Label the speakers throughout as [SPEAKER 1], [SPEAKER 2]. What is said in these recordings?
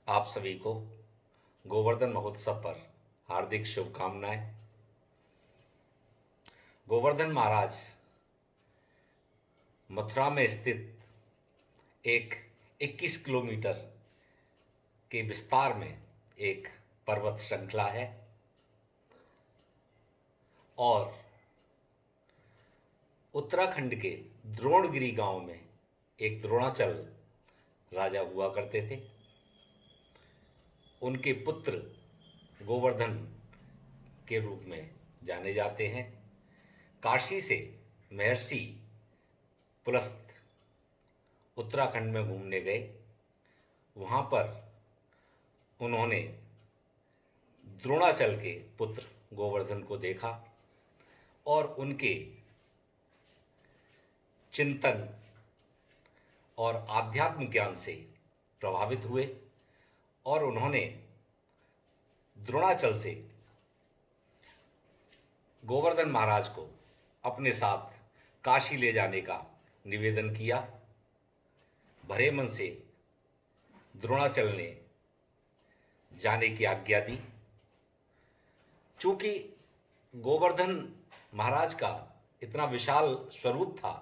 [SPEAKER 1] आप सभी को गोवर्धन महोत्सव पर हार्दिक शुभकामनाएं। गोवर्धन महाराज मथुरा में स्थित एक 21 किलोमीटर के विस्तार में एक पर्वत श्रृंखला है और उत्तराखंड के द्रोणगिरी गांव में एक द्रोणाचल राजा हुआ करते थे। उनके पुत्र गोवर्धन के रूप में जाने जाते हैं। काशी से महर्षि पुलस्त उत्तराखंड में घूमने गए। वहाँ पर उन्होंने द्रोणाचल के पुत्र गोवर्धन को देखा और उनके चिंतन और आध्यात्म ज्ञान से प्रभावित हुए और उन्होंने द्रोणाचल से गोवर्धन महाराज को अपने साथ काशी ले जाने का निवेदन किया। भरे मन से द्रोणाचल ने जाने की आज्ञा दी। चूंकि गोवर्धन महाराज का इतना विशाल स्वरूप था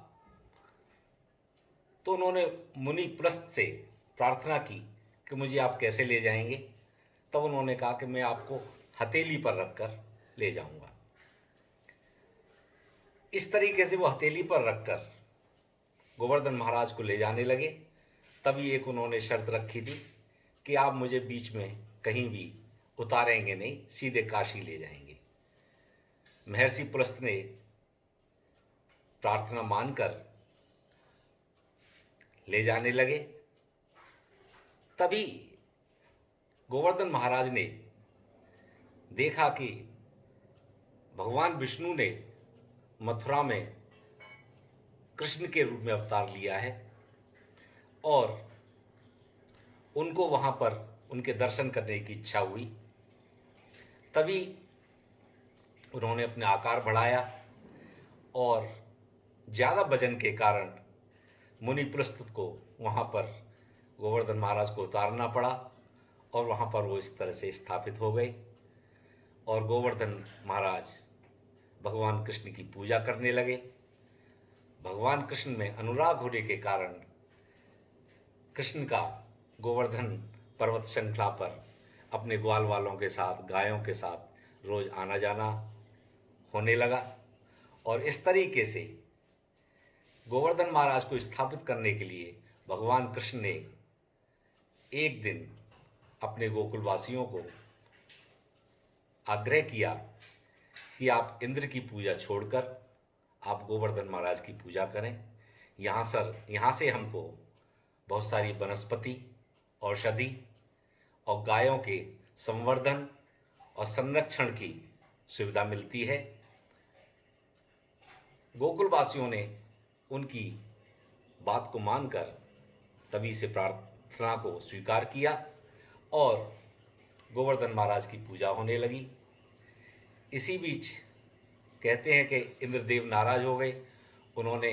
[SPEAKER 1] तो उन्होंने मुनि पुलस्त से प्रार्थना की कि मुझे आप कैसे ले जाएंगे। तब उन्होंने कहा कि मैं आपको हथेली पर रखकर ले जाऊंगा। इस तरीके से वो हथेली पर रखकर गोवर्धन महाराज को ले जाने लगे। तभी एक उन्होंने शर्त रखी थी कि आप मुझे बीच में कहीं भी उतारेंगे नहीं, सीधे काशी ले जाएंगे। महर्षि पुलस्त ने प्रार्थना मानकर ले जाने लगे। तभी गोवर्धन महाराज ने देखा कि भगवान विष्णु ने मथुरा में कृष्ण के रूप में अवतार लिया है और उनको वहाँ पर उनके दर्शन करने की इच्छा हुई। तभी उन्होंने अपने आकार बढ़ाया और ज़्यादा वजन के कारण मुनि पुलस्त को वहाँ पर गोवर्धन महाराज को उतारना पड़ा और वहाँ पर वो इस तरह से स्थापित हो गए और गोवर्धन महाराज भगवान कृष्ण की पूजा करने लगे। भगवान कृष्ण में अनुराग होने के कारण कृष्ण का गोवर्धन पर्वत श्रृंखला पर अपने ग्वाल वालों के साथ, गायों के साथ रोज आना जाना होने लगा और इस तरीके से गोवर्धन महाराज को स्थापित करने के लिए भगवान कृष्ण ने एक दिन अपने गोकुलवासियों को आग्रह किया कि आप इंद्र की पूजा छोड़कर आप गोवर्धन महाराज की पूजा करें। यहाँ से हमको बहुत सारी वनस्पति, औषधि और गायों के संवर्धन और संरक्षण की सुविधा मिलती है। गोकुलवासियों ने उनकी बात को मानकर तभी से प्रार्थना को स्वीकार किया और गोवर्धन महाराज की पूजा होने लगी। इसी बीच कहते हैं कि इंद्रदेव नाराज हो गए, उन्होंने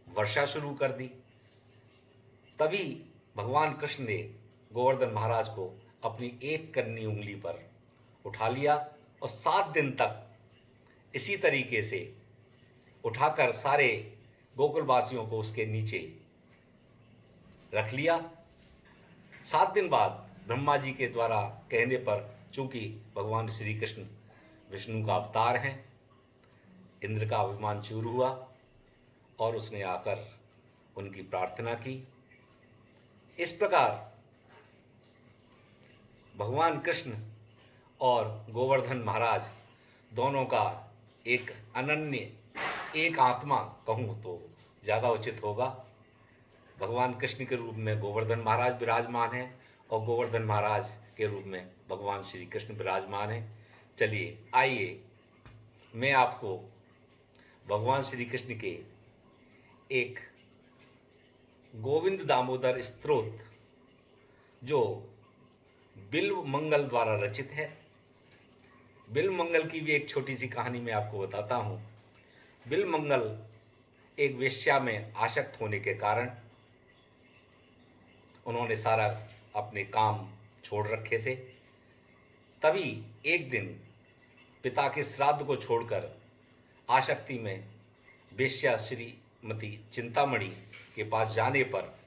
[SPEAKER 1] वर्षा शुरू कर दी। तभी भगवान कृष्ण ने गोवर्धन महाराज को अपनी एक कन्नी उंगली पर उठा लिया और 7 दिन तक इसी तरीके से उठाकर सारे गोकुलवासियों को उसके नीचे रख लिया। 7 दिन बाद ब्रह्मा जी के द्वारा कहने पर, चूंकि भगवान श्री कृष्ण विष्णु का अवतार हैं, इंद्र का अभिमान चूर हुआ और उसने आकर उनकी प्रार्थना की। इस प्रकार भगवान कृष्ण और गोवर्धन महाराज दोनों का एक अनन्य, एक आत्मा कहूँ तो ज़्यादा उचित होगा। भगवान कृष्ण के रूप में गोवर्धन महाराज विराजमान हैं और गोवर्धन महाराज के रूप में भगवान श्री कृष्ण विराजमान हैं। चलिए आइए मैं आपको भगवान श्री कृष्ण के एक गोविंद दामोदर स्तोत्र जो बिल्व मंगल द्वारा रचित है। बिल्व मंगल की भी एक छोटी सी कहानी मैं आपको बताता हूँ। बिल्व मंगल एक वेश्या में आसक्त होने के कारण उन्होंने सारा अपने काम छोड़ रखे थे। तभी एक दिन पिता के श्राद्ध को छोड़कर आसक्ति में वेश्या श्रीमती चिंतामणि के पास जाने पर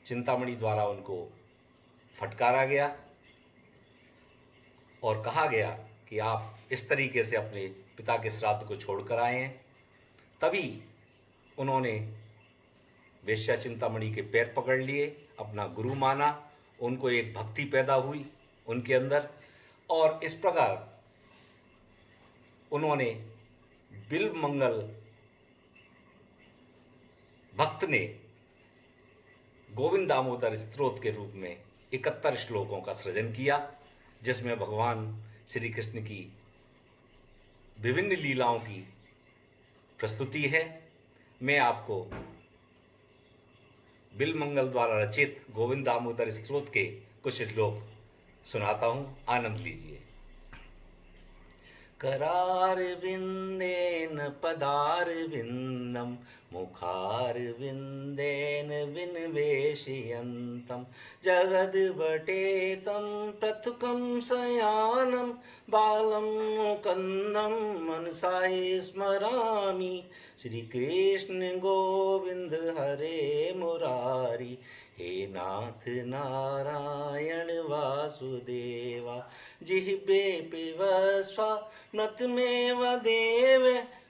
[SPEAKER 1] चिंतामणि द्वारा उनको फटकारा गया और कहा गया कि आप इस तरीके से अपने पिता के श्राद्ध को छोड़कर आए हैं। तभी उन्होंने वेश्या चिंतामणि के पैर पकड़ लिए, अपना गुरु माना, उनको एक भक्ति पैदा हुई उनके अंदर, और इस प्रकार उन्होंने बिल्व मंगल भक्त ने गोविंद दामोदर स्तोत्र के रूप में 71 श्लोकों का सृजन किया, जिसमें भगवान श्री कृष्ण की विभिन्न लीलाओं की प्रस्तुति है। मैं आपको बिल्व मंगल द्वारा रचित गोविंद दामोदर स्तोत्र के कुछ श्लोक सुनाता हूँ, आनंद लीजिए। करारविन्देन पदारविन्दं मुखारविन्देन विन्वेशयन्तं जगद्वटे तं पृथुकं शयानं बालं मुकुन्दं मनसा स्मरामि। श्रीकृष्ण गोविंद हरे मुरारी, हे नाथ नारायण वासुदेवा। जिह्वे पिबस्व नतमेव देव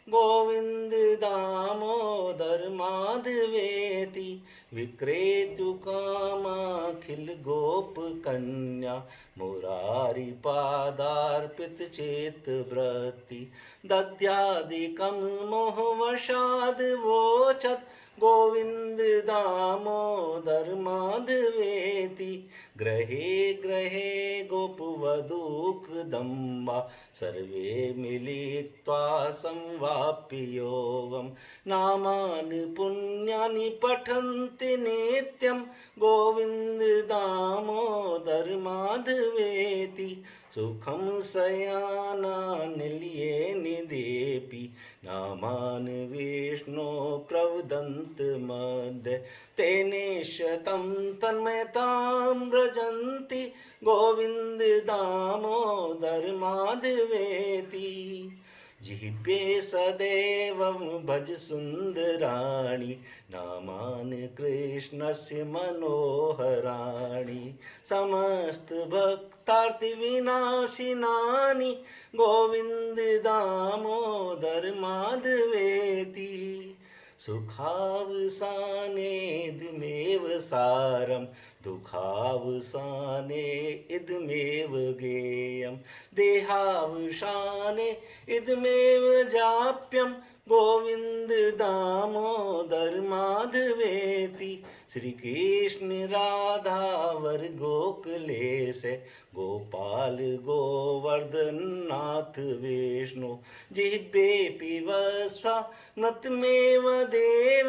[SPEAKER 1] गोविंद दामोदर माधवेति। विक्रेतु कामाखिल गोप कन्या मुरारी पादार्पित चेत वृत्ति। दद्यादिकं मोहवशाद वोचत गोविंद दामोदर माधवेति। ग्रहे ग्रहे गोपवधूकदम्बा सर्वे मिलित्वा संवाप्य योगं। नामानि पुण्यानि पठन्ति नित्यं गोविंद दामोदर माधवेति। सुखं शयाना निलये निदेपि नामानि विष्णो प्रवदन्त मध्य। तेने शतं तन्मयतां व्रजन्ति गोविंद दामोदर माधवेति। जिह्वे सदैवं भज सुन्दराणि नामानि कृष्णस्य मनोहराणि। समस्त भक्तार्तिविनाशिनानि गोविंद दामोदर माधवेति। सुखावसाने इदमेव सारं दुःखावसाने इदमेव गेयं। देहावसाने इदमेव जाप्यं गोविंद दामोदर माधवेति। श्री कृष्ण राधा वर गोकुलेश गोपाल गोवर्धन नाथ विष्णु। जिह्वे पिबस्व नतमेव देव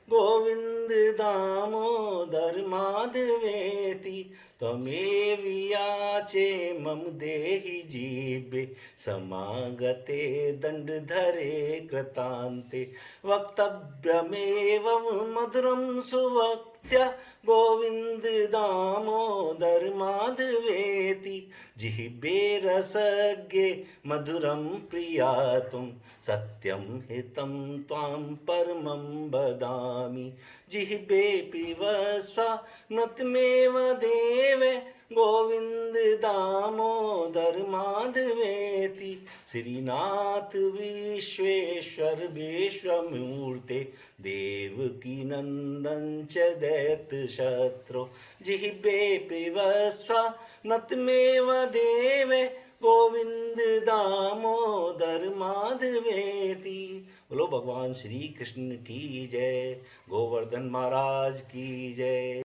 [SPEAKER 1] गोविंद दामोदर माधवेति। त्वमेव याचे मम देहि जीवे समागते दंडधरे कृतान्ते। वक्तव्यमेवं मधुरं सुवक्त्या गोविंद दामोदर माधवेति। जिह्वे रसज्ञे मधुरं प्रियातुं सत्यं हितं त्वां परमं वदामि। जिह्वे पिबस्व नतमेव देव गोविंद दामोदर माधवेति। श्रीनाथ विश्वेश्वर विश्वमूर्ते देवकी नंदन च दैत्य शत्रु। जिह्वे पिबस्व नतमेव देव गोविंद दामोदर माधवेति। बोलो भगवान श्री कृष्ण की जय, गोवर्धन महाराज की जय।